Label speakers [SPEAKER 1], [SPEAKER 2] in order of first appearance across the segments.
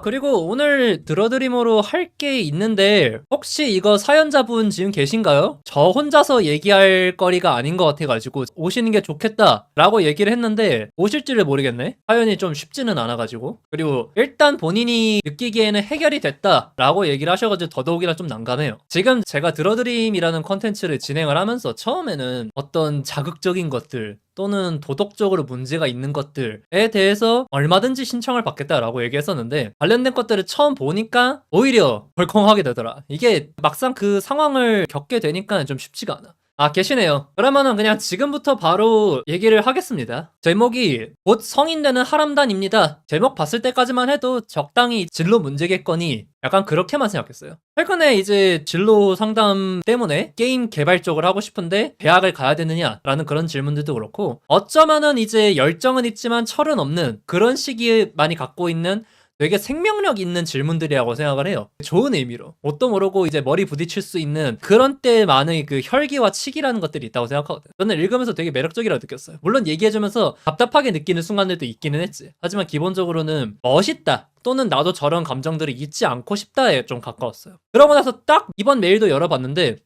[SPEAKER 1] 그리고 오늘 들어드림으로 할 게 있는데, 혹시 이거 사연자분 지금 계신가요? 저 혼자서 얘기할 거리가 아닌 것 같아가지고 오시는 게 좋겠다라고 얘기를 했는데 오실지를 모르겠네. 사연이 좀 쉽지는 않아가지고. 그리고 일단 본인이 느끼기에는 해결이 됐다라고 얘기를 하셔가지고 더더욱이나 좀 난감해요. 지금 제가 들어드림이라는 컨텐츠를 진행을 하면서 처음에는 어떤 자극적인 것들 또는 도덕적으로 문제가 있는 것들에 대해서 얼마든지 신청을 받겠다라고 얘기했었는데, 관련된 것들을 처음 보니까 오히려 벌컹하게 되더라. 이게 막상 그 상황을 겪게 되니까 좀 쉽지가 않아. 계시네요. 그러면은 그냥 지금부터 바로 얘기를 하겠습니다. 제목이 곧 성인 되는 하람단입니다. 제목 봤을 때까지만 해도 적당히 진로 문제겠거니 약간 그렇게만 생각했어요. 최근에 이제 진로 상담 때문에 게임 개발 쪽을 하고 싶은데 대학을 가야 되느냐라는 그런 질문들도 그렇고, 어쩌면은 이제 열정은 있지만 철은 없는 그런 시기에 많이 갖고 있는 되게 생명력 있는 질문들이라고 생각을 해요. 좋은 의미로. 뭣도 모르고 이제 머리 부딪힐 수 있는 그런 때만의 그 혈기와 치기라는 것들이 있다고 생각하거든요. 저는 읽으면서 되게 매력적이라고 느꼈어요. 물론 얘기해주면서 답답하게 느끼는 순간들도 있기는 했지. 하지만 기본적으로는 멋있다, 또는 나도 저런 감정들을 잊지 않고 싶다에 좀 가까웠어요. 그러고 나서 딱 이번 메일도 열어봤는데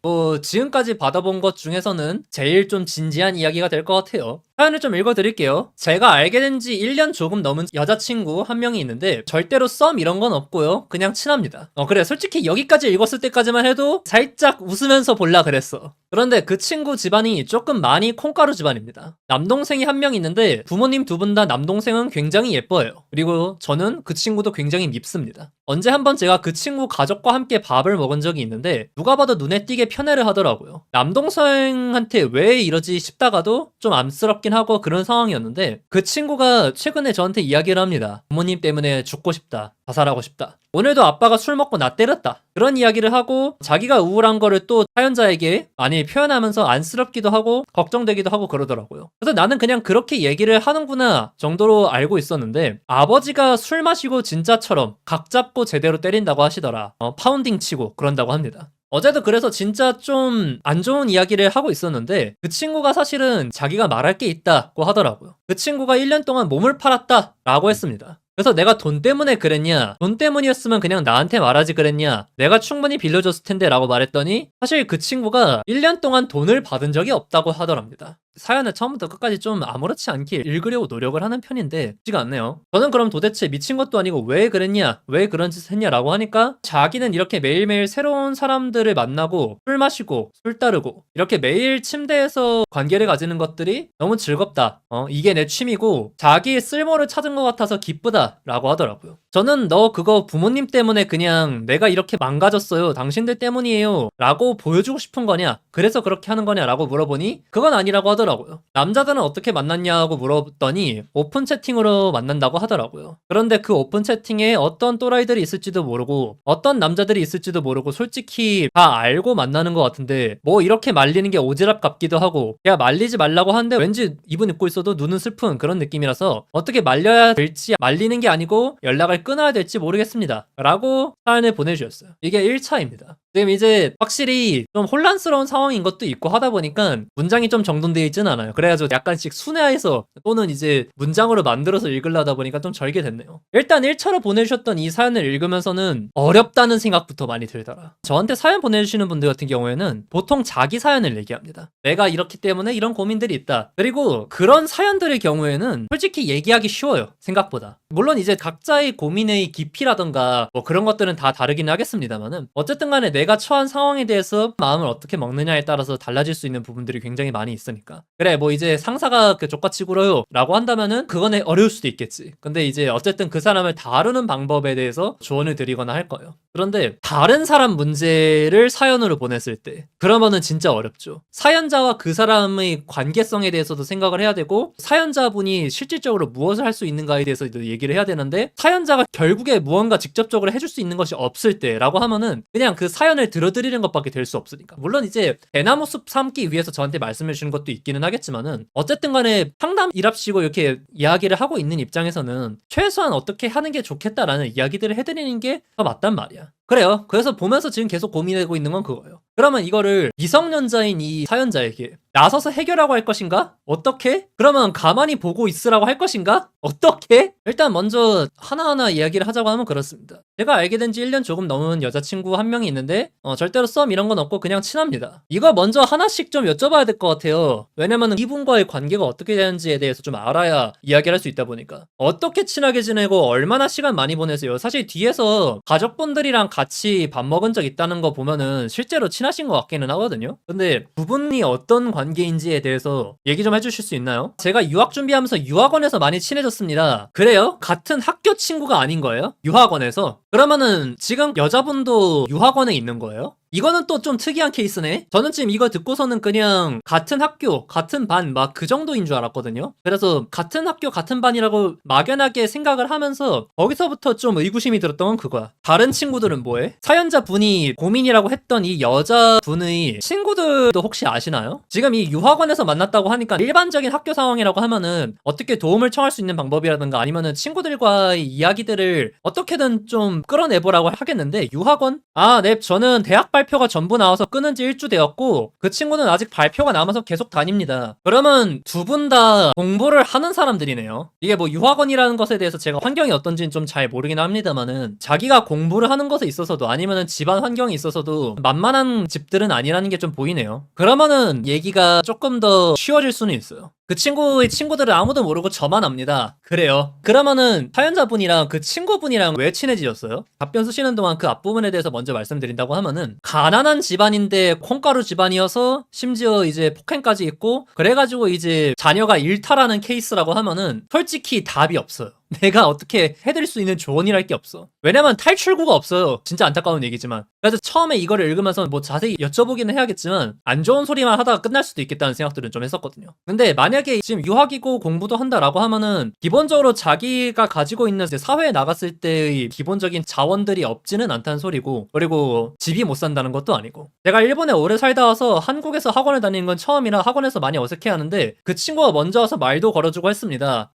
[SPEAKER 1] 지금까지 받아본 것 중에서는 제일 좀 진지한 이야기가 될 것 같아요. 사연을 좀 읽어드릴게요. 제가 알게 된 지 1년 조금 넘은 여자친구 한 명이 있는데 절대로 썸 이런 건 없고요. 그냥 친합니다. 그래, 솔직히 여기까지 읽었을 때까지만 해도 살짝 웃으면서 볼라 그랬어. 그런데 그 친구 집안이 조금 많이 콩가루 집안입니다. 남동생이 한 명 있는데 부모님 두 분 다 남동생은 굉장히 예뻐요. 그리고 저는 그 친구도 굉장히 밉습니다. 언제 한번 제가 그 친구 가족과 함께 밥을 먹은 적이 있는데 누가 봐도 눈에 띄게 편애를 하더라고요. 남동생한테 왜 이러지 싶다가도 좀 암스럽긴 하고 그런 상황이었는데, 그 친구가 최근에 저한테 이야기를 합니다. 부모님 때문에 죽고 싶다, 자살하고 싶다, 오늘도 아빠가 술 먹고 나 때렸다, 그런 이야기를 하고 자기가 우울한 거를 또 사연자에게 많이 표현하면서 안쓰럽기도 하고 걱정되기도 하고 그러더라고요. 그래서 나는 그냥 그렇게 얘기를 하는구나 정도로 알고 있었는데, 아버지가 술 마시고 진짜처럼 각 잡고 제대로 때린다고 하시더라. 파운딩 치고 그런다고 합니다. 어제도 그래서 진짜 좀 안 좋은 이야기를 하고 있었는데, 그 친구가 사실은 자기가 말할 게 있다고 하더라고요. 그 친구가 1년 동안 몸을 팔았다 라고 했습니다. 그래서 내가 돈 때문에 그랬냐, 돈 때문이었으면 그냥 나한테 말하지 그랬냐, 내가 충분히 빌려줬을 텐데 라고 말했더니, 사실 그 친구가 1년 동안 돈을 받은 적이 없다고 하더랍니다. 사연을 처음부터 끝까지 좀 아무렇지 않게 읽으려고 노력을 하는 편인데 쉽지가 않네요. 저는 그럼 도대체 미친 것도 아니고 왜 그랬냐, 왜 그런 짓을 했냐라고 하니까, 자기는 이렇게 매일매일 새로운 사람들을 만나고 술 마시고 술 따르고 이렇게 매일 침대에서 관계를 가지는 것들이 너무 즐겁다, 이게 내 취미고 자기의 쓸모를 찾은 것 같아서 기쁘다 라고 하더라고요. 저는 너 그거 부모님 때문에 그냥 내가 이렇게 망가졌어요, 당신들 때문이에요 라고 보여주고 싶은 거냐, 그래서 그렇게 하는 거냐 라고 물어보니 그건 아니라고 하더라고요. 남자들은 어떻게 만났냐고 물어봤더니 오픈 채팅으로 만난다고 하더라고요. 그런데 그 오픈 채팅에 어떤 또라이들이 있을지도 모르고 어떤 남자들이 있을지도 모르고 솔직히 다 알고 만나는 것 같은데, 뭐 이렇게 말리는 게 오지랖 같기도 하고, 야 말리지 말라고 하는데 왠지 입은 입고 있어도 눈은 슬픈 그런 느낌이라서 어떻게 말려야 될지, 말리는 게 아니고 연락을 끊어야 될지 모르겠습니다 라고 사연을 보내주셨어요. 이게 1차입니다. 지금 이제 확실히 좀 혼란스러운 상황인 것도 있고 하다 보니까 문장이 좀 정돈되어 있지는 않아요. 그래가지고 약간씩 순회해서 또는 이제 문장으로 만들어서 읽으려다 보니까 좀 절개됐네요. 일단 1차로 보내주셨던 이 사연을 읽으면서는 어렵다는 생각부터 많이 들더라. 저한테 사연 보내주시는 분들 같은 경우에는 보통 자기 사연을 얘기합니다. 내가 이렇기 때문에 이런 고민들이 있다. 그리고 그런 사연들의 경우에는 솔직히 얘기하기 쉬워요, 생각보다. 물론 이제 각자의 고민의 깊이라던가 뭐 그런 것들은 다 다르긴 하겠습니다만은, 어쨌든 간에 내가 처한 상황에 대해서 마음을 어떻게 먹느냐에 따라서 달라질 수 있는 부분들이 굉장히 많이 있으니까. 그래, 뭐 이제 상사가 족같이 굴어요 라고 한다면은 그거는 어려울 수도 있겠지. 근데 이제 어쨌든 그 사람을 다루는 방법에 대해서 조언을 드리거나 할 거예요. 그런데 다른 사람 문제를 사연으로 보냈을 때 그러면은 진짜 어렵죠. 사연자와 그 사람의 관계성에 대해서도 생각을 해야 되고, 사연자분이 실질적으로 무엇을 할 수 있는가에 대해서도 얘기를 해야 되는데, 사연자가 결국에 무언가 직접적으로 해줄 수 있는 것이 없을 때라고 하면은 그냥 그 사연을 들어드리는 것밖에 될 수 없으니까. 물론 이제 대나무 숲 삼기 위해서 저한테 말씀해 주신 것도 있기는 하겠지만은, 어쨌든 간에 상담이랍시고 이렇게 이야기를 하고 있는 입장에서는 최소한 어떻게 하는 게 좋겠다라는 이야기들을 해드리는 게 더 맞단 말이야. 그래요. 그래서 보면서 지금 계속 고민하고 있는 건 그거예요. 그러면 이거를 미성년자인 이 사연자에게 나서서 해결하고 할 것인가? 어떻게? 그러면 가만히 보고 있으라고 할 것인가? 어떻게? 일단 먼저 하나하나 이야기를 하자고 하면 그렇습니다. 제가 알게 된 지 1년 조금 넘은 여자친구 한 명이 있는데 절대로 썸 이런 건 없고 그냥 친합니다. 이거 먼저 하나씩 좀 여쭤봐야 될 것 같아요. 왜냐면 이분과의 관계가 어떻게 되는지에 대해서 좀 알아야 이야기를 할 수 있다 보니까. 어떻게 친하게 지내고 얼마나 시간 많이 보내세요? 사실 뒤에서 가족분들이랑 같이 밥 먹은 적 있다는 거 보면은 실제로 친하신 것 같기는 하거든요. 근데 두 분이 어떤 관계인지에 대해서 얘기 좀 해주실 수 있나요? 제가 유학 준비하면서 유학원에서 많이 친해졌습니다. 그래요? 같은 학교 친구가 아닌 거예요? 유학원에서? 그러면은 지금 여자분도 유학원에 있는 거예요? 이거는 또 좀 특이한 케이스네. 저는 지금 이거 듣고서는 그냥 같은 학교, 같은 반 막 그 정도인 줄 알았거든요. 그래서 같은 학교, 같은 반이라고 막연하게 생각을 하면서 거기서부터 좀 의구심이 들었던 건 그거야. 다른 친구들은 뭐해? 사연자 분이 고민이라고 했던 이 여자분의 친구들도 혹시 아시나요? 지금 이 유학원에서 만났다고 하니까 일반적인 학교 상황이라고 하면은 어떻게 도움을 청할 수 있는 방법이라든가 아니면은 친구들과의 이야기들을 어떻게든 좀 끌어내보라고 하겠는데 유학원? 아, 네, 저는 대학 발표가 전부 나와서 끊은 지 1주 되었고 그 친구는 아직 발표가 남아서 계속 다닙니다. 그러면 두 분 다 공부를 하는 사람들이네요. 이게 뭐 유학원이라는 것에 대해서 제가 환경이 어떤지는 좀 잘 모르긴 합니다만은 자기가 공부를 하는 것에 있어서도 아니면은 집안 환경이 있어서도 만만한 집들은 아니라는 게 좀 보이네요. 그러면은 얘기가 조금 더 쉬워질 수는 있어요. 그 친구의 친구들은 아무도 모르고 저만 압니다. 그래요. 그러면은 사연자분이랑 그 친구분이랑 왜 친해지셨어요? 답변 쓰시는 동안 그 앞부분에 대해서 먼저 말씀드린다고 하면은 가난한 집안인데 콩가루 집안이어서 심지어 이제 폭행까지 있고 그래가지고 이제 자녀가 일탈하는 케이스라고 하면은 솔직히 답이 없어요. 내가 어떻게 해드릴 수 있는 조언이랄 게 없어. 왜냐면 탈출구가 없어요. 진짜 안타까운 얘기지만. 그래서 처음에 이거를 읽으면서 뭐 자세히 여쭤보기는 해야겠지만 안 좋은 소리만 하다가 끝날 수도 있겠다는 생각들은 좀 했었거든요. 근데 만약에 지금 유학이고 공부도 한다라고 하면은 기본적으로 자기가 가지고 있는 사회에 나갔을 때의 기본적인 자원들이 없지는 않다는 소리고 그리고 집이 못 산다는 것도 아니고 제가 일본에 오래 살다 와서 한국에서 학원을 다니는 건 처음이라 학원에서 많이 어색해하는데 그 친구가 먼저 와서 말도 걸어주고 했습니다.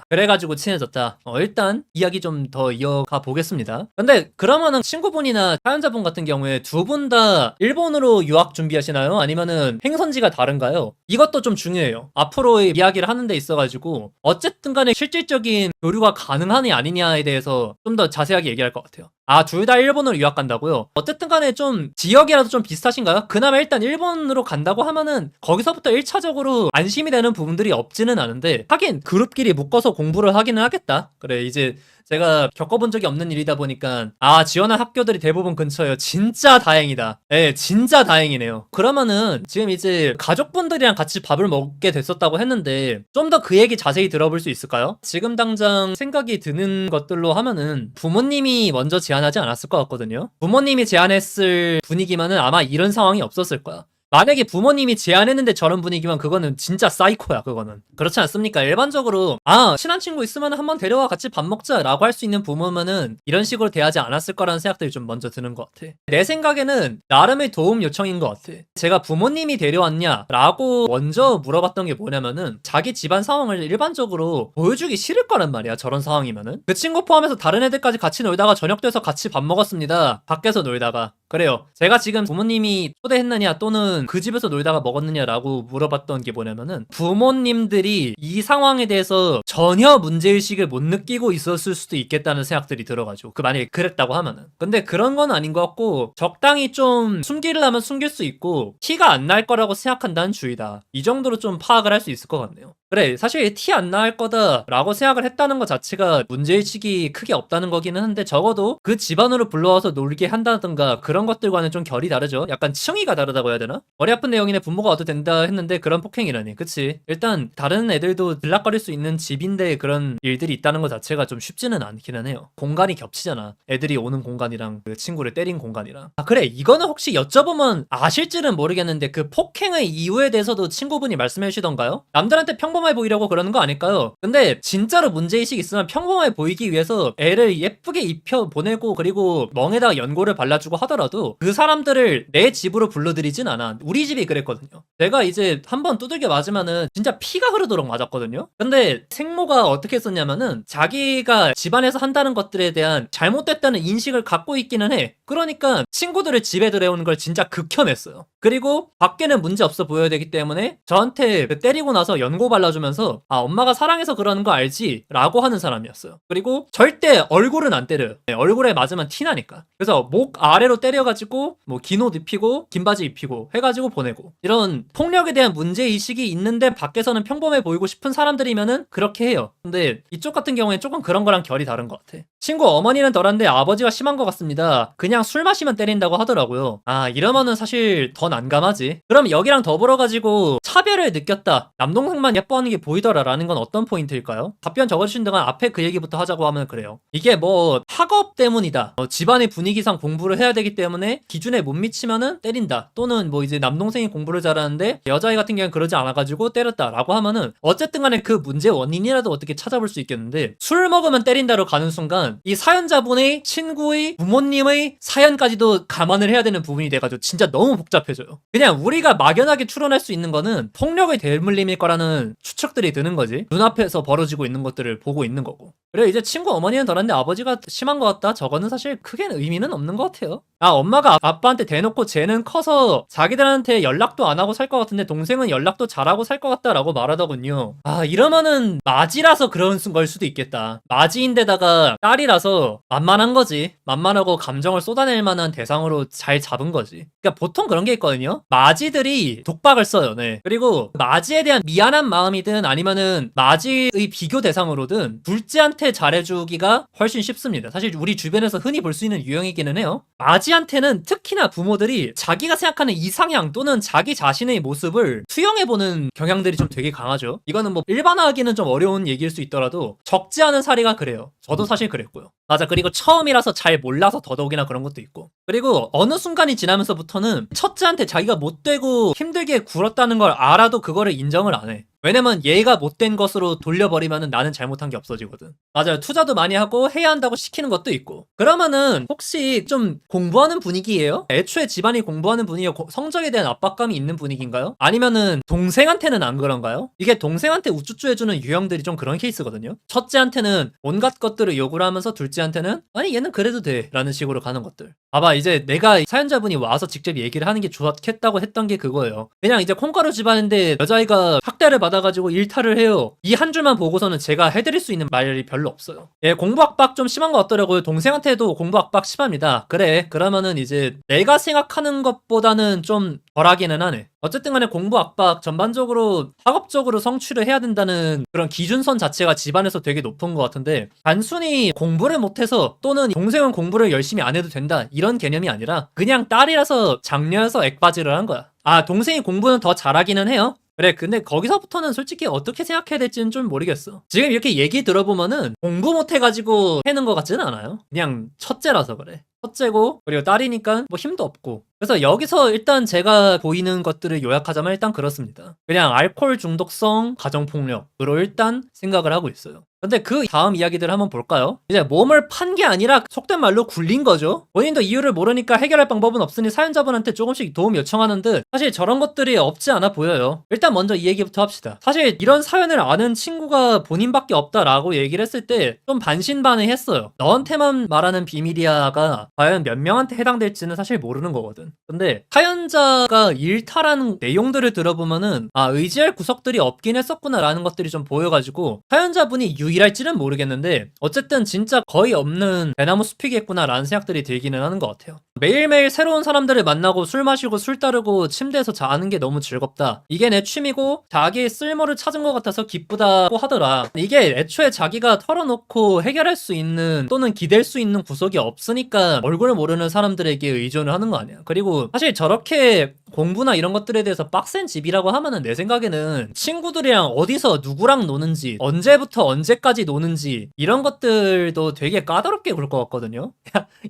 [SPEAKER 1] 그래가지고 친해졌다. 일단 이야기 좀 더 이어가 보겠습니다. 근데 그러면은 친구분이나 사연자분 같은 경우에 두 분 다 일본으로 유학 준비하시나요? 아니면은 행선지가 다른가요? 이것도 좀 중요해요. 앞으로의 이야기를 하는 데 있어가지고 어쨌든 간에 실질적인 교류가 가능하냐 아니냐에 대해서 좀 더 자세하게 얘기할 것 같아요. 둘 다 일본으로 유학 간다고요? 어쨌든 간에 좀 지역이라도 좀 비슷하신가요? 그나마 일단 일본으로 간다고 하면은 거기서부터 1차적으로 안심이 되는 부분들이 없지는 않은데 하긴 그룹끼리 묶어서 공부를 하기는 하겠다. 그래 이제 제가 겪어본 적이 없는 일이다 보니까 지원한 학교들이 대부분 근처예요. 진짜 다행이다. 예, 진짜 다행이네요. 그러면은 지금 이제 가족분들이랑 같이 밥을 먹게 됐었다고 했는데 좀 더 그 얘기 자세히 들어볼 수 있을까요? 지금 당장 생각이 드는 것들로 하면은 부모님이 먼저 제안하지 않았을 것 같거든요. 부모님이 제안했을 분위기면은 아마 이런 상황이 없었을 거야. 만약에 부모님이 제안했는데 저런 분위기면 그거는 진짜 사이코야. 그거는 그렇지 않습니까? 일반적으로 친한 친구 있으면 한번 데려와 같이 밥 먹자 라고 할 수 있는 부모면은 이런 식으로 대하지 않았을 거라는 생각들이 좀 먼저 드는 것 같아. 내 생각에는 나름의 도움 요청인 것 같아. 제가 부모님이 데려왔냐 라고 먼저 물어봤던 게 뭐냐면은 자기 집안 상황을 일반적으로 보여주기 싫을 거란 말이야. 저런 상황이면은 그 친구 포함해서 다른 애들까지 같이 놀다가 저녁 돼서 같이 밥 먹었습니다. 밖에서 놀다가. 그래요. 제가 지금 부모님이 초대했느냐 또는 그 집에서 놀다가 먹었느냐라고 물어봤던 게 뭐냐면은 부모님들이 이 상황에 대해서 전혀 문제의식을 못 느끼고 있었을 수도 있겠다는 생각들이 들어가지고 만약에 그랬다고 하면은 근데 그런 건 아닌 것 같고 적당히 좀 숨기려면 숨길 수 있고 티가 안 날 거라고 생각한다는 주의다. 이 정도로 좀 파악을 할 수 있을 것 같네요. 그래 사실 티 안 날 거다 라고 생각을 했다는 것 자체가 문제의식이 크게 없다는 거기는 한데 적어도 그 집안으로 불러와서 놀게 한다든가 그런 것들과는 좀 결이 다르죠. 약간 층위가 다르다고 해야 되나? 머리 아픈 내용이네 부모가 와도 된다 했는데 그런 폭행이라니. 그치? 일단 다른 애들도 들락거릴 수 있는 집인데 그런 일들이 있다는 것 자체가 좀 쉽지는 않기는 해요. 공간이 겹치잖아. 애들이 오는 공간이랑 그 친구를 때린 공간이랑. 그래 이거는 혹시 여쭤보면 아실지는 모르겠는데 그 폭행의 이유에 대해서도 친구분이 말씀해 주시던가요? 남들한테 평범 평범해 보이려고 그러는 거 아닐까요? 근데 진짜로 문제의식 있으면 평범해 보이기 위해서 애를 예쁘게 입혀 보내고 그리고 멍에다가 연고를 발라주고 하더라도 그 사람들을 내 집으로 불러들이진 않아. 우리 집이 그랬거든요. 내가 이제 한번 두들겨 맞으면은 진짜 피가 흐르도록 맞았거든요. 근데 생모가 어떻게 했었냐면은 자기가 집안에서 한다는 것들에 대한 잘못됐다는 인식을 갖고 있기는 해. 그러니까 친구들을 집에 들여오는 걸 진짜 극혐했어요. 그리고 밖에는 문제 없어 보여야 되기 때문에 저한테 때리고 나서 연고 발라주면서 아 엄마가 사랑해서 그러는 거 알지? 라고 하는 사람이었어요. 그리고 절대 얼굴은 안 때려요. 네, 얼굴에 맞으면 티나니까. 그래서 목 아래로 때려가지고 뭐 긴 옷 입히고 긴 바지 입히고 해가지고 보내고 이런 폭력에 대한 문제의식이 있는데 밖에서는 평범해 보이고 싶은 사람들이면은 그렇게 해요. 근데 이쪽 같은 경우에 조금 그런 거랑 결이 다른 것 같아. 친구 어머니는 덜한데 아버지가 심한 것 같습니다. 그냥 술 마시면 때린다고 하더라고요. 아 이러면은 사실 더 난감하지. 그럼 여기랑 더불어가지고 차별을 느꼈다. 남동생만 예뻐하는 게 보이더라 라는 건 어떤 포인트일까요? 답변 적어주신 동안 앞에 그 얘기부터 하자고 하면 그래요. 이게 뭐 학업 때문이다. 집안의 분위기상 공부를 해야 되기 때문에 기준에 못 미치면은 때린다. 또는 뭐 이제 남동생이 공부를 잘하는데 여자아이 같은 경우는 그러지 않아가지고 때렸다 라고 하면은 어쨌든 간에 그 문제 원인이라도 어떻게 찾아볼 수 있겠는데 술 먹으면 때린다로 가는 순간 이 사연자분의 친구의 부모님의 사연까지도 감안을 해야 되는 부분이 돼가지고 진짜 너무 복잡해져요. 그냥 우리가 막연하게 추론할 수 있는 거는 폭력의 대물림일 거라는 추측들이 드는 거지. 눈앞에서 벌어지고 있는 것들을 보고 있는 거고. 그래 이제 친구 어머니는 덜한데 아버지가 심한 것 같다. 저거는 사실 크게 의미는 없는 것 같아요. 아 엄마가 아빠한테 대놓고 쟤는 커서 자기들한테 연락도 안 하고 살 것 같은데 동생은 연락도 잘하고 살 것 같다라고 말하더군요. 아 이러면은 맞이라서 그런 걸 수도 있겠다. 맞이인데다가 딸이라서 만만한 거지. 만만하고 감정을 쏟아낼 만한 대상으로 잘 잡은 거지. 그러니까 보통 그런 게 있거든요. 맞이들이 독박을 써요. 네. 그리고 맞이에 대한 미안한 마음이든 아니면은 맞이의 비교 대상으로든 둘째한테 잘해주기가 훨씬 쉽습니다. 사실 우리 주변에서 흔히 볼 수 있는 유형이기는 해요. 맞이한테는 특히나 부모들이 자기가 생각하는 이상향 또는 자기 자신의 모습을 투영해보는 경향들이 좀 되게 강하죠. 이거는 뭐 일반화하기는 좀 어려운 얘기일 수 있더라도 적지 않은 사례가 그래요. 저도 사실 그랬고요. 맞아. 그리고 처음이라서 잘 몰라서 더더욱이나 그런 것도 있고. 그리고 어느 순간이 지나면서부터는 첫째한테 자기가 못되고 힘들게 굴었다는 걸 알아도 그거를 인정을 안 해. 왜냐면 얘가 못된 것으로 돌려버리면은 나는 잘못한 게 없어지거든. 맞아요. 투자도 많이 하고 해야 한다고 시키는 것도 있고. 그러면은 혹시 좀 공부하는 분위기예요? 애초에 집안이 공부하는 분위기고 성적에 대한 압박감이 있는 분위기인가요? 아니면은 동생한테는 안 그런가요? 이게 동생한테 우쭈쭈 해주는 유형들이 좀 그런 케이스거든요. 첫째한테는 온갖 것들을 요구를 하면서 둘째한테는 아니 얘는 그래도 돼 라는 식으로 가는 것들. 봐봐 이제 내가 사연자분이 와서 직접 얘기를 하는 게 좋겠다고 했던 게 그거예요. 그냥 이제 콩가루 집안인데 여자아이가 학대를 받아가지고 일탈을 해요. 이 한 줄만 보고서는 제가 해드릴 수 있는 말이 별로 없어요. 예, 공부 압박 좀 심한 것 같더라고요. 동생한테도 공부 압박 심합니다. 그래 그러면은 이제 내가 생각하는 것보다는 좀 덜하기는 하네. 어쨌든 간에 공부 압박 전반적으로 학업적으로 성취를 해야 된다는 그런 기준선 자체가 집안에서 되게 높은 것 같은데 단순히 공부를 못해서 또는 동생은 공부를 열심히 안 해도 된다 이런 개념이 아니라 그냥 딸이라서 장녀여서 액바지를 한 거야. 아 동생이 공부는 더 잘하기는 해요. 그래 근데 거기서부터는 솔직히 어떻게 생각해야 될지는 좀 모르겠어. 지금 이렇게 얘기 들어보면은 공부 못해가지고 해는 것 같지는 않아요. 그냥 첫째라서 그래. 첫째고 그리고 딸이니까 뭐 힘도 없고. 그래서 여기서 일단 제가 보이는 것들을 요약하자면 일단 그렇습니다. 그냥 알코올 중독성 가정폭력으로 일단 생각을 하고 있어요. 근데 그 다음 이야기들 한번 볼까요? 이제 몸을 판 게 아니라 속된 말로 굴린 거죠. 본인도 이유를 모르니까 해결할 방법은 없으니 사연자분한테 조금씩 도움 요청하는 듯 사실 저런 것들이 없지 않아 보여요. 일단 먼저 이 얘기부터 합시다. 사실 이런 사연을 아는 친구가 본인밖에 없다라고 얘기를 했을 때 좀 반신반의했어요. 너한테만 말하는 비밀이야가 과연 몇 명한테 해당될지는 사실 모르는 거거든. 근데 사연자가 일탈하는 내용들을 들어보면은 아 의지할 구석들이 없긴 했었구나라는 것들이 좀 보여가지고 사연자분이 유일할지는 모르겠는데 어쨌든 진짜 거의 없는 대나무 숲이겠구나라는 생각들이 들기는 하는 것 같아요. 매일매일 새로운 사람들을 만나고 술 마시고 술 따르고 침대에서 자는 게 너무 즐겁다. 이게 내 취미고 자기의 쓸모를 찾은 것 같아서 기쁘다고 하더라. 이게 애초에 자기가 털어놓고 해결할 수 있는 또는 기댈 수 있는 구석이 없으니까 얼굴을 모르는 사람들에게 의존을 하는 거 아니야. 그리고 사실 저렇게 공부나 이런 것들에 대해서 빡센 집이라고 하면은 내 생각에는 친구들이랑 어디서 누구랑 노는지, 언제부터 언제까지 노는지 이런 것들도 되게 까다롭게 굴 것 같거든요.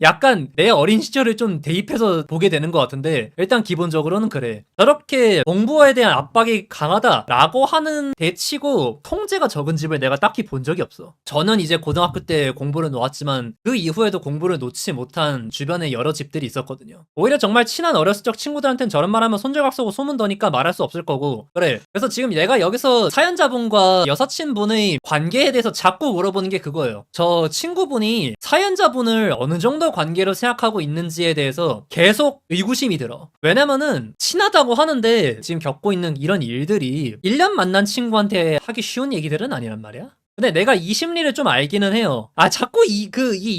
[SPEAKER 1] 약간 내 어린 시절을 좀 대입해서 보게 되는 것 같은데 일단 기본적으로는 그래. 저렇게 공부에 대한 압박이 강하다라고 하는 대치고 통제가 적은 집을 내가 딱히 본 적이 없어. 저는 이제 고등학교 때 공부를 놓았지만 그 이후에도 공부를 놓지 못한 주변에 여러 집들이 있었거든요. 오히려 정말 친한 어렸을 적 친구들한테는 저런 말하면 손절각 쏘고 소문 더니까 말할 수 없을 거고 그래. 그래서 지금 내가 여기서 사연자분과 여사친분의 관계에 대해서 자꾸 물어보는 게 그거예요. 저 친구분이 사연자분을 어느 정도 관계로 생각하고 있는지에 대해서 계속 의구심이 들어. 왜냐면은 친하다고 하는데 지금 겪고 있는 이런 일들이 1년 만난 친구한테 하기 쉬운 얘기들은 아니란 말이야. 근데 내가 이 심리를 좀 알기는 해요. 자꾸 이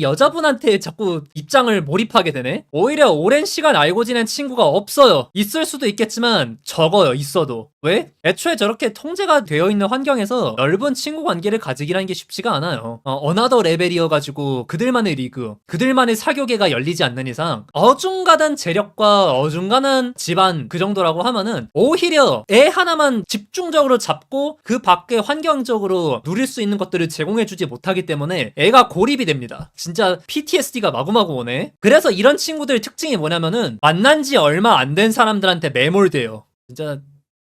[SPEAKER 1] 여자분한테 자꾸 입장을 몰입하게 되네? 오히려 오랜 시간 알고 지낸 친구가 없어요. 있을 수도 있겠지만 적어요, 있어도. 왜? 애초에 저렇게 통제가 되어 있는 환경에서 넓은 친구 관계를 가지기라는 게 쉽지가 않아요. 어나더 레벨이어가지고 그들만의 리그, 그들만의 사교계가 열리지 않는 이상 어중간한 재력과 어중간한 집안 그 정도라고 하면은 오히려 애 하나만 집중적으로 잡고 그 밖에 환경적으로 누릴 수 있는 것들을 제공해주지 못하기 때문에 애가 고립이 됩니다. 진짜 PTSD가 마구마구 오네. 그래서 이런 친구들 특징이 뭐냐면은 만난 지 얼마 안 된 사람들한테 매몰돼요. 진짜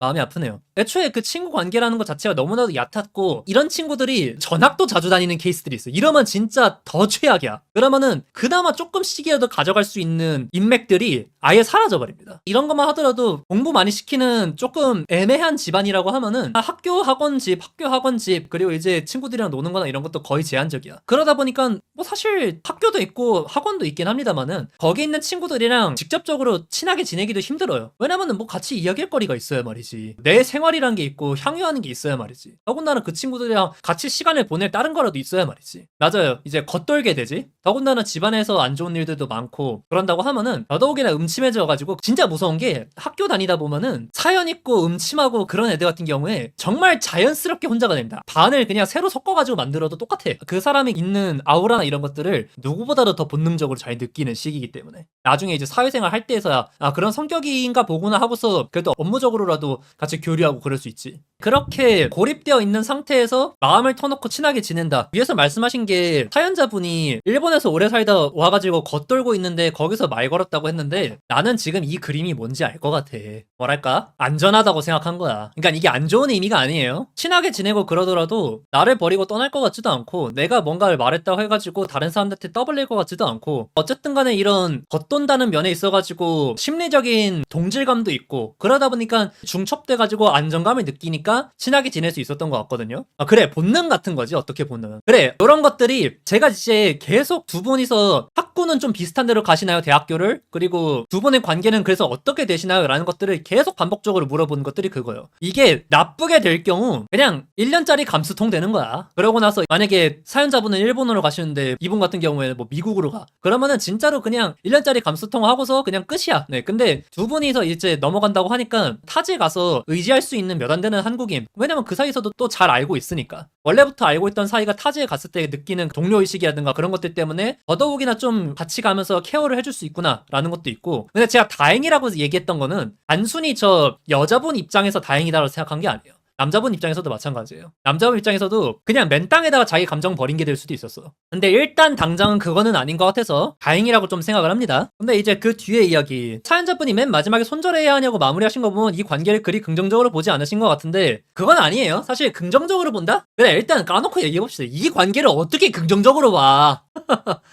[SPEAKER 1] 마음이 아프네요. 애초에 그 친구 관계라는 것 자체가 너무나도 얕았고 이런 친구들이 전학도 자주 다니는 케이스들이 있어. 이러면 진짜 더 최악이야. 그러면은 그나마 조금씩이라도 가져갈 수 있는 인맥들이 아예 사라져버립니다. 이런 것만 하더라도 공부 많이 시키는 조금 애매한 집안이라고 하면은 학교 학원 집 그리고 이제 친구들이랑 노는 거나 이런 것도 거의 제한적이야. 그러다 보니까 뭐 사실 학교도 있고 학원도 있긴 합니다만은 거기 있는 친구들이랑 직접적으로 친하게 지내기도 힘들어요. 왜냐면은 뭐 같이 이야기할 거리가 있어야 말이지. 내 생활이란 게 있고 향유하는 게 있어야 말이지. 더군다나 그 친구들이랑 같이 시간을 보낼 다른 거라도 있어야 말이지. 맞아요. 이제 겉돌게 되지. 더군다나 집안에서 안 좋은 일들도 많고 그런다고 하면은 더더욱이나 음침해져가지고 진짜 무서운 게 학교 다니다 보면은 사연 있고 음침하고 그런 애들 같은 경우에 정말 자연스럽게 혼자가 된다. 반을 그냥 새로 섞어가지고 만들어도 똑같아. 그 사람이 있는 아우라나 이런 것들을 누구보다도 더 본능적으로 잘 느끼는 시기이기 때문에 나중에 이제 사회생활 할 때에서야 그런 성격인가 보구나 하고서 그래도 업무적으로라도 같이 교류하고 그럴 수 있지. 그렇게 고립되어 있는 상태에서 마음을 터놓고 친하게 지낸다. 위에서 말씀하신 게 사연자분이 일본에서 오래 살다 와가지고 겉돌고 있는데 거기서 말 걸었다고 했는데 나는 지금 이 그림이 뭔지 알 것 같아. 뭐랄까? 안전하다고 생각한 거야. 그러니까 이게 안 좋은 의미가 아니에요. 친하게 지내고 그러더라도 나를 버리고 떠날 것 같지도 않고 내가 뭔가를 말했다고 해가지고 다른 사람들한테 떠벌릴 것 같지도 않고 어쨌든 간에 이런 겉돈다는 면에 있어가지고 심리적인 동질감도 있고 그러다 보니까 중첩돼가지고 안정감을 느끼니까 친하게 지낼 수 있었던 것 같거든요. 그래 본능 같은 거지 어떻게 보면. 그래 이런 것들이 제가 이제 계속 두 분이서 학구는 좀 비슷한 데로 가시나요 대학교를? 그리고 두 분의 관계는 그래서 어떻게 되시나요? 라는 것들을 계속 반복적으로 물어보는 것들이 그거예요. 이게 나쁘게 될 경우 그냥 1년짜리 감수통 되는 거야. 그러고 나서 만약에 사연자분은 일본으로 가시는데 이분 같은 경우에는 뭐 미국으로 가. 그러면은 진짜로 그냥 1년짜리 감수통 하고서 그냥 끝이야. 네, 근데 두 분이서 이제 넘어간다고 하니까 타지 가서 의지할 수 있는 몇 안 되는 한국인. 왜냐면 그 사이에서도 또 잘 알고 있으니까. 원래부터 알고 있던 사이가 타지에 갔을 때 느끼는 동료의식이라든가 그런 것들 때문에 더더욱이나 좀 같이 가면서 케어를 해줄 수 있구나 라는 것도 있고. 근데 제가 다행이라고 얘기했던 거는 단순히 저 여자분 입장에서 다행이다라고 생각한 게 아니에요. 남자분 입장에서도 마찬가지예요. 남자분 입장에서도 그냥 맨 땅에다가 자기 감정 버린 게 될 수도 있었어. 근데 일단 당장은 그거는 아닌 것 같아서 다행이라고 좀 생각을 합니다. 근데 이제 그 뒤에 이야기 사연자분이 맨 마지막에 손절해야 하냐고 마무리하신 거 보면 이 관계를 그리 긍정적으로 보지 않으신 것 같은데 그건 아니에요. 사실 긍정적으로 본다? 그래 일단 까놓고 얘기해봅시다. 이 관계를 어떻게 긍정적으로 봐.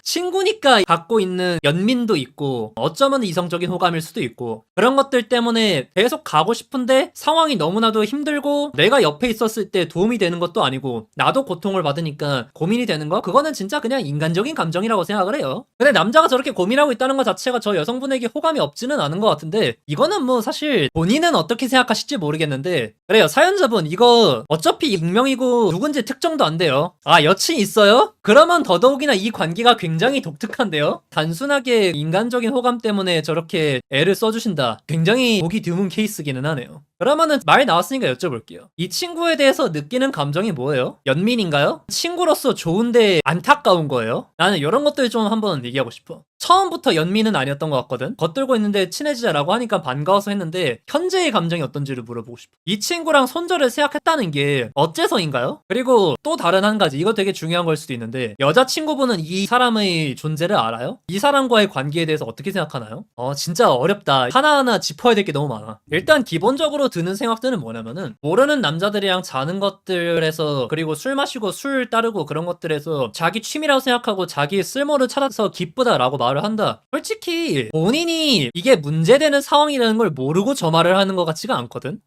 [SPEAKER 1] 친구니까 갖고 있는 연민도 있고 어쩌면 이성적인 호감일 수도 있고 그런 것들 때문에 계속 가고 싶은데 상황이 너무나도 힘들고 내가 옆에 있었을 때 도움이 되는 것도 아니고 나도 고통을 받으니까 고민이 되는 거 그거는 진짜 그냥 인간적인 감정이라고 생각을 해요. 근데 남자가 저렇게 고민하고 있다는 것 자체가 저 여성분에게 호감이 없지는 않은 것 같은데 이거는 뭐 사실 본인은 어떻게 생각하실지 모르겠는데 그래요. 사연자분 이거 어차피 익명이고 누군지 특정도 안 돼요. 여친 있어요? 그러면 더더욱이나 이 관계가 굉장히 독특한데요? 단순하게 인간적인 호감 때문에 저렇게 애를 써주신다. 굉장히 보기 드문 케이스기는 하네요. 그러면은 말 나왔으니까 여쭤볼게요. 이 친구에 대해서 느끼는 감정이 뭐예요? 연민인가요? 친구로서 좋은데 안타까운 거예요? 나는 이런 것들 좀 한번 얘기하고 싶어. 처음부터 연민은 아니었던 것 같거든. 겉들고 있는데 친해지자라고 하니까 반가워서 했는데 현재의 감정이 어떤지를 물어보고 싶어. 이 친구랑 손절을 생각했다는 게 어째서인가요? 그리고 또 다른 한 가지, 이거 되게 중요한 걸 수도 있는데 여자친구분은 이 사람의 존재를 알아요? 이 사람과의 관계에 대해서 어떻게 생각하나요? 진짜 어렵다. 하나하나 짚어야 될 게 너무 많아. 일단 기본적으로 드는 생각들은 뭐냐면은 모르는 남자들이랑 자는 것들에서, 그리고 술 마시고 술 따르고 그런 것들에서 자기 취미라고 생각하고 자기 쓸모를 찾아서 기쁘다라고 말을 한다. 솔직히 본인이 이게 문제되는 상황이라는 걸 모르고 저 말을 하는 것 같지가 않거든.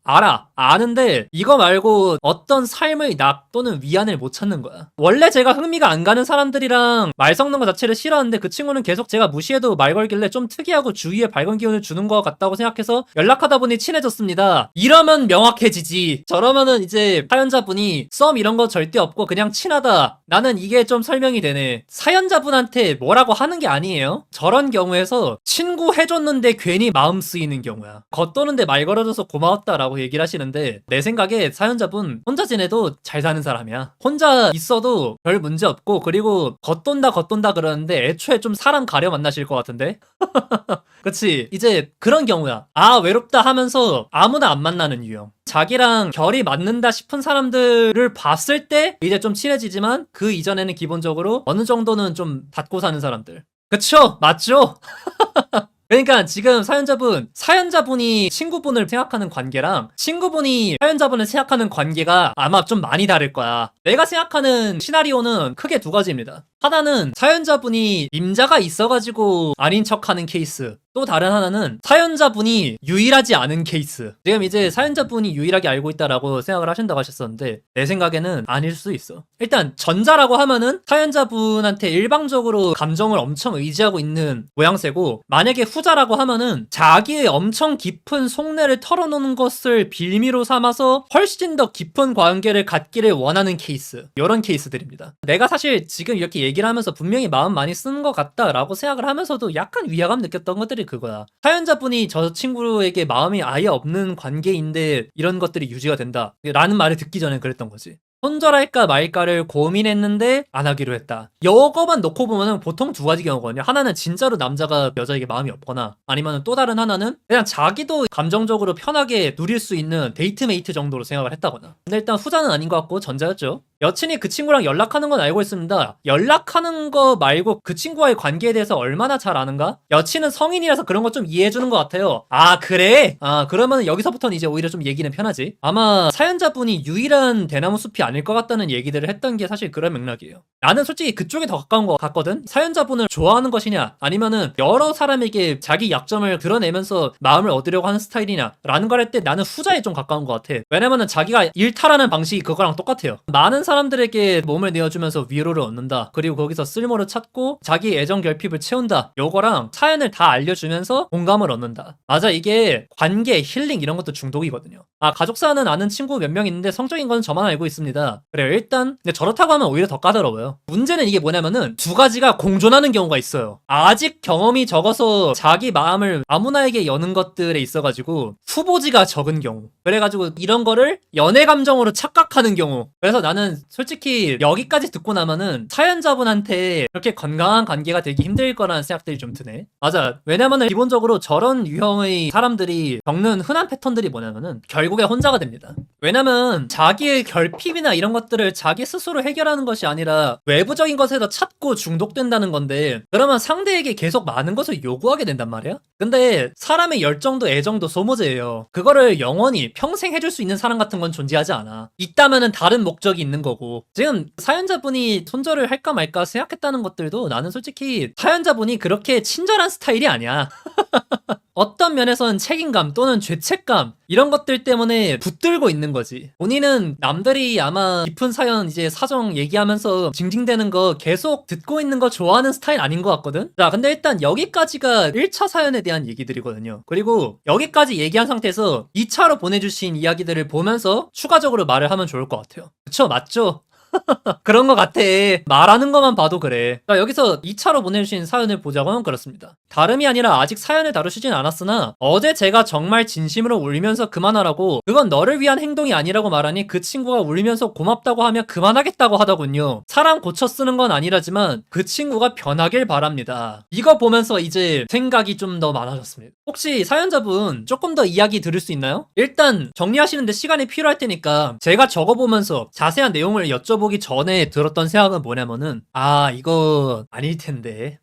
[SPEAKER 1] 아는데 이거 말고 어떤 삶의 낙 또는 위안을 못 찾는 거야. 원래 제가 흥미가 안 가는 사람들이랑 말 섞는 것 자체를 싫어하는데 그 친구는 계속 제가 무시해도 말 걸길래 좀 특이하고 주위에 밝은 기운을 주는 것 같다고 생각해서 연락하다 보니 친해졌습니다. 이러면 명확해지지. 저러면은 이제 사연자분이 썸 이런 거 절대 없고 그냥 친하다. 나는 이게 좀 설명이 되네. 사연자분한테 뭐라고 하는 게 아니에요. 저런 경우에서 친구 해줬는데 괜히 마음 쓰이는 경우야. 겉도는데 말 걸어줘서 고마웠다라고 얘기를 하시는데 내 생각에 사연자분 혼자 지내도 잘 사는 사람이야. 혼자 있어도 별 문제 없고, 그리고 겉돈다 그러는데 애초에 좀 사람 가려 만나실 것 같은데? 그치? 이제 그런 경우야. 외롭다 하면서 아무나 안 만나는 유형. 자기랑 결이 맞는다 싶은 사람들을 봤을 때 이제 좀 친해지지만 그 이전에는 기본적으로 어느 정도는 좀 닫고 사는 사람들. 그쵸? 맞죠? 그러니까 지금 사연자분이 친구분을 생각하는 관계랑 친구분이 사연자분을 생각하는 관계가 아마 좀 많이 다를 거야. 내가 생각하는 시나리오는 크게 두 가지입니다. 하나는 사연자분이 임자가 있어가지고 아닌 척하는 케이스. 또 다른 하나는 사연자분이 유일하지 않은 케이스. 지금 이제 사연자분이 유일하게 알고 있다라고 생각을 하신다고 하셨었는데 내 생각에는 아닐 수 있어. 일단 전자라고 하면은 사연자분한테 일방적으로 감정을 엄청 의지하고 있는 모양새고, 만약에 후자라고 하면은 자기의 엄청 깊은 속내를 털어놓는 것을 빌미로 삼아서 훨씬 더 깊은 관계를 갖기를 원하는 케이스. 이런 케이스들입니다. 내가 사실 지금 이렇게 얘기를 하면서 분명히 마음 많이 쓰는 것 같다라고 생각을 하면서도 약간 위화감 느꼈던 것들이 그거야. 사연자분이 저 친구에게 마음이 아예 없는 관계인데 이런 것들이 유지가 된다 라는 말을 듣기 전에 그랬던 거지. 손절할까 말까를 고민했는데 안 하기로 했다. 이거만 놓고 보면은 보통 두 가지 경우거든요. 하나는 진짜로 남자가 여자에게 마음이 없거나, 아니면 또 다른 하나는 그냥 자기도 감정적으로 편하게 누릴 수 있는 데이트메이트 정도로 생각을 했다거나. 근데 일단 후자는 아닌 것 같고 전자였죠. 여친이 그 친구랑 연락하는 건 알고 있습니다. 연락하는 거 말고 그 친구와의 관계에 대해서 얼마나 잘 아는가? 여친은 성인이라서 그런 거 좀 이해해주는 것 같아요. 그래? 그러면 여기서부터는 이제 오히려 좀 얘기는 편하지. 아마 사연자분이 유일한 대나무 숲이 아닐 것 같다는 얘기들을 했던 게 사실 그런 맥락이에요. 나는 솔직히 그쪽에 더 가까운 것 같거든? 사연자분을 좋아하는 것이냐, 아니면은 여러 사람에게 자기 약점을 드러내면서 마음을 얻으려고 하는 스타일이냐 라는 걸 할 때 나는 후자에 좀 가까운 것 같아. 왜냐면은 자기가 일탈하는 방식이 그거랑 똑같아요. 많은 사람들에게 몸을 내어주면서 위로를 얻는다. 그리고 거기서 쓸모를 찾고 자기 애정 결핍을 채운다. 요거랑 사연을 다 알려주면서 공감을 얻는다. 맞아, 이게 관계, 힐링 이런 것도 중독이거든요. 가족사는 아는 친구 몇 명 있는데 성적인 건 저만 알고 있습니다. 그래요. 일단 근데 저렇다고 하면 오히려 더 까다로워요. 문제는 이게 뭐냐면은 두 가지가 공존하는 경우가 있어요. 아직 경험이 적어서 자기 마음을 아무나에게 여는 것들에 있어가지고 후보지가 적은 경우. 그래가지고 이런 거를 연애 감정으로 착각하는 경우. 그래서 나는 솔직히 여기까지 듣고 나면은 사연자분한테 그렇게 건강한 관계가 되기 힘들 거라는 생각들이 좀 드네. 맞아. 왜냐면은 기본적으로 저런 유형의 사람들이 겪는 흔한 패턴들이 뭐냐면은 결국에 혼자가 됩니다. 왜냐면 자기의 결핍이나 이런 것들을 자기 스스로 해결하는 것이 아니라 외부적인 것에서 찾고 중독된다는 건데, 그러면 상대에게 계속 많은 것을 요구하게 된단 말이야? 근데 사람의 열정도 애정도 소모제예요. 그거를 영원히 평생 해줄 수 있는 사람 같은 건 존재하지 않아. 있다면은 다른 목적이 있는 거고. 지금 사연자분이 손절을 할까 말까 생각했다는 것들도 나는 솔직히 사연자분이 그렇게 친절한 스타일이 아니야. 어떤 면에서는 책임감 또는 죄책감 이런 것들 때문에 붙들고 있는 거지. 본인은 남들이 아마 깊은 사연 이제 사정 얘기하면서 징징대는 거 계속 듣고 있는 거 좋아하는 스타일 아닌 것 같거든? 자, 근데 일단 여기까지가 1차 사연에 대한 얘기들이거든요. 그리고 여기까지 얘기한 상태에서 2차로 보내주신 이야기들을 보면서 추가적으로 말을 하면 좋을 것 같아요. 그쵸? 맞죠? 그런 것 같아. 말하는 것만 봐도 그래. 자, 여기서 2차로 보내주신 사연을 보자고는 그렇습니다. 다름이 아니라 아직 사연을 다루시진 않았으나 어제 제가 정말 진심으로 울면서 그만하라고, 그건 너를 위한 행동이 아니라고 말하니 그 친구가 울면서 고맙다고 하며 그만하겠다고 하더군요. 사람 고쳐 쓰는 건 아니라지만 그 친구가 변하길 바랍니다. 이거 보면서 이제 생각이 좀 더 많아졌습니다. 혹시 사연자분 조금 더 이야기 들을 수 있나요? 일단 정리하시는데 시간이 필요할 테니까 제가 적어보면서 자세한 내용을 여쭤보기 전에 들었던 생각은 뭐냐면은, 아, 이거 아닐 텐데.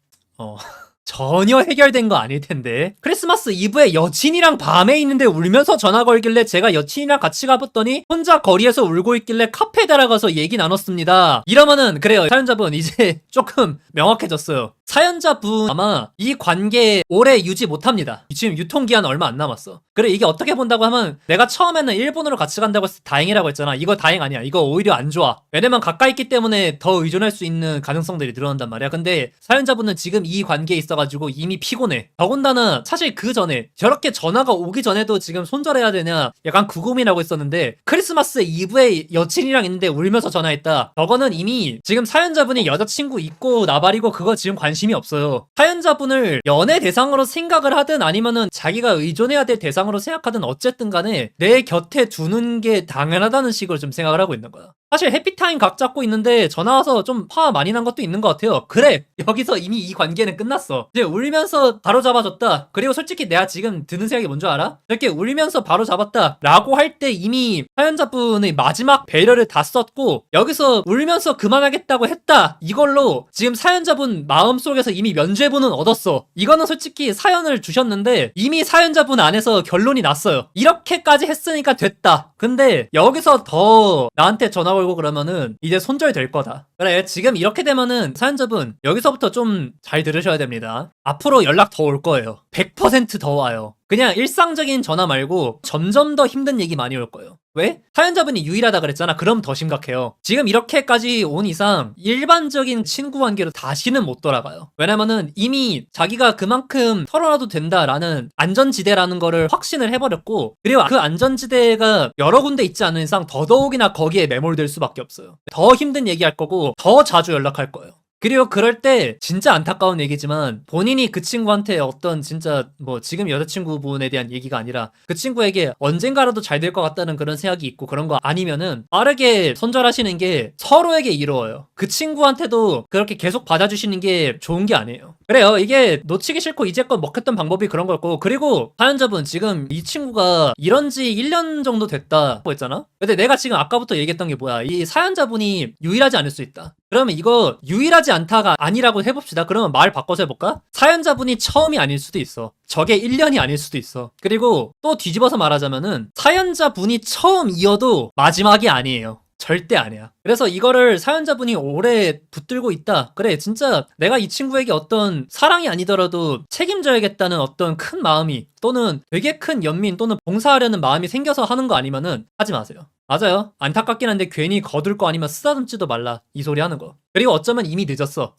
[SPEAKER 1] 전혀 해결된 거 아닐 텐데. 크리스마스 이브에 여친이랑 밤에 있는데 울면서 전화 걸길래 제가 여친이랑 같이 가봤더니 혼자 거리에서 울고 있길래 카페에 들어가서 얘기 나눴습니다. 이러면은 그래요. 사연자분 이제 조금 명확해졌어요. 사연자분 아마 이 관계 오래 유지 못합니다. 지금 유통기한 얼마 안 남았어. 그래, 이게 어떻게 본다고 하면, 내가 처음에는 일본으로 같이 간다고 했을 때 다행이라고 했잖아. 이거 다행 아니야. 이거 오히려 안 좋아. 왜냐면 가까이 있기 때문에 더 의존할 수 있는 가능성들이 늘어난단 말이야. 근데 사연자분은 지금 이 관계에 있어가지고 이미 피곤해. 더군다나 사실 그 전에 저렇게 전화가 오기 전에도 지금 손절해야 되냐 약간 그 고민하고 있었는데, 크리스마스 이브에 여친이랑 있는데 울면서 전화했다. 저거는 이미 지금 사연자분이 여자친구 있고 나발이고 그거 지금 관심이 없어요. 사연자분을 연애 대상으로 생각을 하든 아니면은 자기가 의존해야 될 대상으로 생각하든 어쨌든 간에 내 곁에 두는 게 당연하다는 식으로 좀 생각을 하고 있는 거야. 사실 해피타임 각 잡고 있는데 전화 와서 좀 화 많이 난 것도 있는 것 같아요. 그래, 여기서 이미 이 관계는 끝났어. 이제 울면서 바로 잡아줬다. 그리고 솔직히 내가 지금 드는 생각이 뭔 줄 알아? 이렇게 울면서 바로 잡았다 라고 할 때 이미 사연자분의 마지막 배려를 다 썼고, 여기서 울면서 그만하겠다고 했다, 이걸로 지금 사연자분 마음속에서 이미 면죄부는 얻었어. 이거는 솔직히 사연을 주셨는데 이미 사연자분 안에서 결론이 났어요. 이렇게까지 했으니까 됐다. 근데 여기서 더 나한테 전화 걸고 그러면은 이제 손절될 거다. 그래, 지금 이렇게 되면은 사연자분 여기서부터 좀 잘 들으셔야 됩니다. 앞으로 연락 더 올 거예요. 100% 더 와요. 그냥 일상적인 전화 말고 점점 더 힘든 얘기 많이 올 거예요. 왜? 사연자분이 유일하다 그랬잖아. 그럼 더 심각해요. 지금 이렇게까지 온 이상 일반적인 친구 관계로 다시는 못 돌아가요. 왜냐면은 이미 자기가 그만큼 털어놔도 된다라는 안전지대라는 거를 확신을 해버렸고, 그리고 그 안전지대가 여러 군데 있지 않은 이상 더더욱이나 거기에 매몰될 수밖에 없어요. 더 힘든 얘기할 거고 더 자주 연락할 거예요. 그리고 그럴 때 진짜 안타까운 얘기지만, 본인이 그 친구한테 어떤 진짜 뭐 지금 여자친구분에 대한 얘기가 아니라 그 친구에게 언젠가라도 잘 될 것 같다는 그런 생각이 있고 그런 거 아니면은 빠르게 손절하시는 게 서로에게 이로워요. 그 친구한테도 그렇게 계속 받아주시는 게 좋은 게 아니에요. 그래요, 이게 놓치기 싫고 이제껏 먹혔던 방법이 그런 거였고, 그리고 사연자분 지금 이 친구가 이런 지 1년 정도 됐다고 했잖아? 근데 내가 지금 아까부터 얘기했던 게 뭐야, 이 사연자분이 유일하지 않을 수 있다. 그러면 이거 유일하지 않다가 아니라고 해봅시다. 그러면 말 바꿔서 해볼까? 사연자분이 처음이 아닐 수도 있어. 저게 1년이 아닐 수도 있어. 그리고 또 뒤집어서 말하자면은 사연자분이 처음이어도 마지막이 아니에요. 절대 아니야. 그래서 이거를 사연자분이 오래 붙들고 있다. 그래, 진짜 내가 이 친구에게 어떤 사랑이 아니더라도 책임져야겠다는 어떤 큰 마음이, 또는 되게 큰 연민 또는 봉사하려는 마음이 생겨서 하는 거 아니면은 하지 마세요. 맞아요. 안타깝긴 한데 괜히 거둘 거 아니면 쓰다듬지도 말라, 이 소리 하는 거. 그리고 어쩌면 이미 늦었어.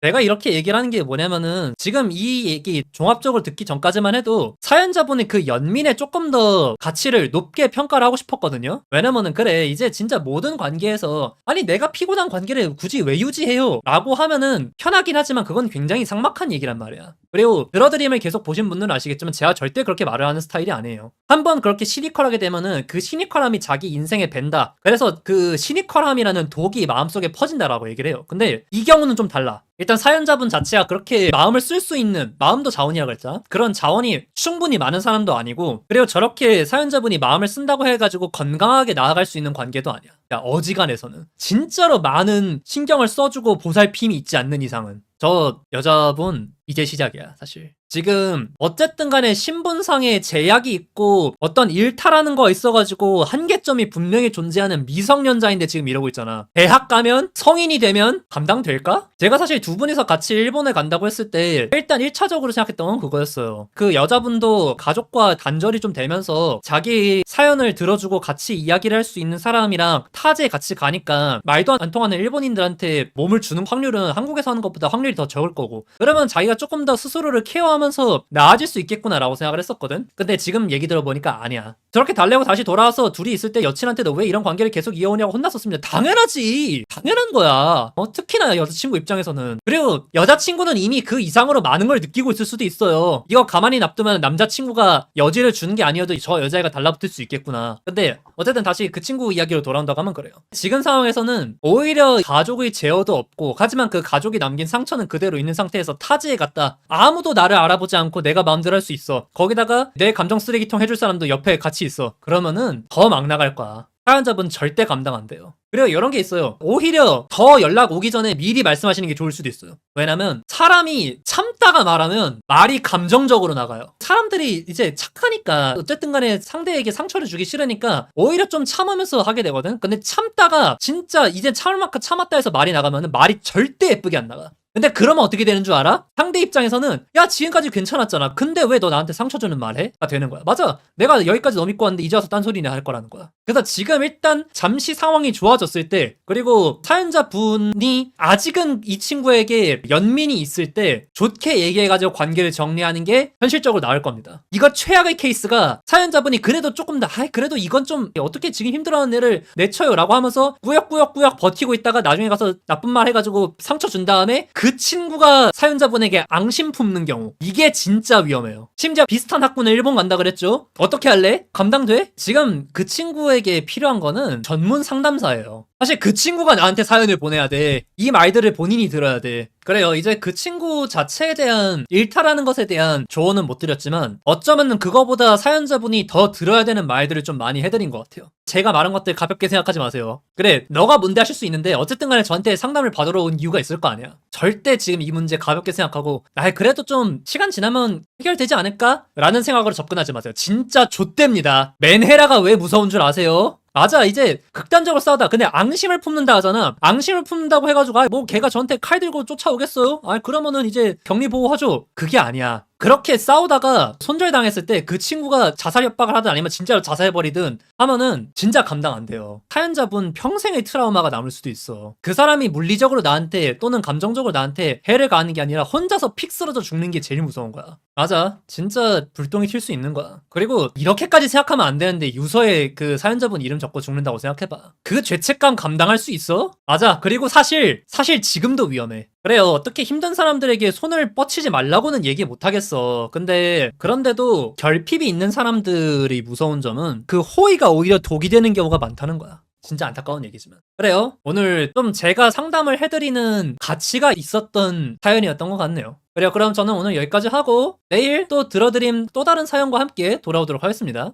[SPEAKER 1] 내가 이렇게 얘기를 하는 게 뭐냐면은, 지금 이 얘기 종합적으로 듣기 전까지만 해도 사연자분의 그 연민에 조금 더 가치를 높게 평가를 하고 싶었거든요. 왜냐면은 그래, 이제 진짜 모든 관계에서 아니 내가 피곤한 관계를 굳이 왜 유지해요? 라고 하면은 편하긴 하지만 그건 굉장히 삭막한 얘기란 말이야. 그리고 드러드림을 계속 보신 분들은 아시겠지만 제가 절대 그렇게 말을 하는 스타일이 아니에요. 한번 그렇게 시니컬하게 되면은 그 시니컬함이 자기 인생에 밴다. 그래서 그 시니컬함이라는 독이 마음속에 퍼진다라고 얘기를 해요. 근데 이 경우는 좀 달라. 일단 사연자분 자체가 그렇게 마음을 쓸 수 있는, 마음도 자원이라고 했잖아? 그런 자원이 충분히 많은 사람도 아니고, 그리고 저렇게 사연자분이 마음을 쓴다고 해가지고 건강하게 나아갈 수 있는 관계도 아니야. 야, 어지간해서는 진짜로 많은 신경을 써주고 보살핌이 있지 않는 이상은. 저 여자분 이제 시작이야, 사실. 지금 어쨌든 간에 신분상의 제약이 있고 어떤 일탈하는 거 있어가지고 한계점이 분명히 존재하는 미성년자인데 지금 이러고 있잖아. 대학 가면, 성인이 되면 감당될까? 제가 사실 두 분이서 같이 일본에 간다고 했을 때 일단 1차적으로 생각했던 건 그거였어요. 그 여자분도 가족과 단절이 좀 되면서 자기 사연을 들어주고 같이 이야기를 할 수 있는 사람이랑 타지에 같이 가니까 말도 안 통하는 일본인들한테 몸을 주는 확률은 한국에서 하는 것보다 확률이 더 적을 거고, 그러면 자기가 조금 더 스스로를 케어하면 하면서 나아질 수 있겠구나라고 생각을 했었거든. 근데 지금 얘기 들어보니까 아니야. 저렇게 달래고 다시 돌아와서 둘이 있을 때 여친한테 너 왜 이런 관계를 계속 이어오냐고 혼났었습니다. 당연하지. 당연한 거야. 특히나 여자친구 입장에서는. 그리고 여자친구는 이미 그 이상으로 많은 걸 느끼고 있을 수도 있어요. 이거 가만히 놔두면 남자친구가 여지를 주는 게 아니어도 저 여자애가 달라붙을 수 있겠구나. 근데 어쨌든 다시 그 친구 이야기로 돌아온다고 하면 그래요. 지금 상황에서는 오히려 가족의 제어도 없고, 하지만 그 가족이 남긴 상처는 그대로 있는 상태에서 타지에 갔다. 아무도 나를 알아보지 않고 내가 마음대로 할 수 있어. 거기다가 내 감정 쓰레기통 해줄 사람도 옆에 같이 있어. 그러면은 더 막 나갈 거야. 사연자분 절대 감당 안 돼요. 그리고 이런 게 있어요. 오히려 더 연락 오기 전에 미리 말씀하시는 게 좋을 수도 있어요. 왜냐면 사람이 참다가 말하면 말이 감정적으로 나가요. 사람들이 이제 착하니까 어쨌든 간에 상대에게 상처를 주기 싫으니까 오히려 좀 참으면서 하게 되거든. 근데 참다가 진짜 이제 참을 만큼 참았다 해서 말이 나가면 말이 절대 예쁘게 안 나가. 근데 그러면 어떻게 되는 줄 알아? 상대 입장에서는 야 지금까지 괜찮았잖아. 근데 왜 너 나한테 상처 주는 말 해? 가 되는 거야. 맞아. 내가 여기까지 너 믿고 왔는데 이제 와서 딴소리냐 할 거라는 거야. 그래서 지금 일단 잠시 상황이 좋아졌을 때, 그리고 사연자분이 아직은 이 친구에게 연민이 있을 때 좋게 얘기해가지고 관계를 정리하는 게 현실적으로 나을 겁니다. 이거 최악의 케이스가 사연자분이 그래도 조금 더 그래도 이건 좀 어떻게 지금 힘들어하는 애를 내쳐요 라고 하면서 꾸역꾸역 버티고 있다가 나중에 가서 나쁜 말 해가지고 상처 준 다음에 그 친구가 사연자분에게 앙심 품는 경우, 이게 진짜 위험해요. 심지어 비슷한 학군을 일본 간다 그랬죠? 어떻게 할래? 감당돼? 지금 그 친구에게 필요한 거는 전문 상담사예요. 사실 그 친구가 나한테 사연을 보내야 돼. 이 말들을 본인이 들어야 돼. 그래요. 이제 그 친구 자체에 대한 일탈하는 것에 대한 조언은 못 드렸지만 어쩌면 그거보다 사연자분이 더 들어야 되는 말들을 좀 많이 해드린 것 같아요. 제가 말한 것들 가볍게 생각하지 마세요. 그래, 너가 뭔데 하실 수 있는데 어쨌든 간에 저한테 상담을 받으러 온 이유가 있을 거 아니야. 절대 지금 이 문제 가볍게 생각하고 그래도 좀 시간 지나면 해결되지 않을까? 라는 생각으로 접근하지 마세요. 진짜 좆됩니다. 맨헤라가 왜 무서운 줄 아세요? 맞아, 이제 극단적으로 싸우다 근데 앙심을 품는다 하잖아. 앙심을 품는다고 해가지고 뭐 걔가 저한테 칼 들고 쫓아오겠어요? 그러면은 이제 격리보호하죠. 그게 아니야. 그렇게 싸우다가 손절당했을 때 그 친구가 자살 협박을 하든 아니면 진짜로 자살해버리든 하면은 진짜 감당 안 돼요. 사연자분 평생의 트라우마가 남을 수도 있어. 그 사람이 물리적으로 나한테 또는 감정적으로 나한테 해를 가하는 게 아니라 혼자서 픽 쓰러져 죽는 게 제일 무서운 거야. 맞아, 진짜 불똥이 튈 수 있는 거야. 그리고 이렇게까지 생각하면 안 되는데 유서에 그 사연자분 이름 적고 죽는다고 생각해봐. 그 죄책감 감당할 수 있어? 맞아. 그리고 사실 지금도 위험해. 그래요. 어떻게 힘든 사람들에게 손을 뻗치지 말라고는 얘기 못하겠어. 근데 그런데도 결핍이 있는 사람들이 무서운 점은 그 호의가 오히려 독이 되는 경우가 많다는 거야. 진짜 안타까운 얘기지만. 그래요. 오늘 좀 제가 상담을 해드리는 가치가 있었던 사연이었던 것 같네요. 그래요. 그럼 저는 오늘 여기까지 하고 내일 또 들어드림 또 다른 사연과 함께 돌아오도록 하겠습니다.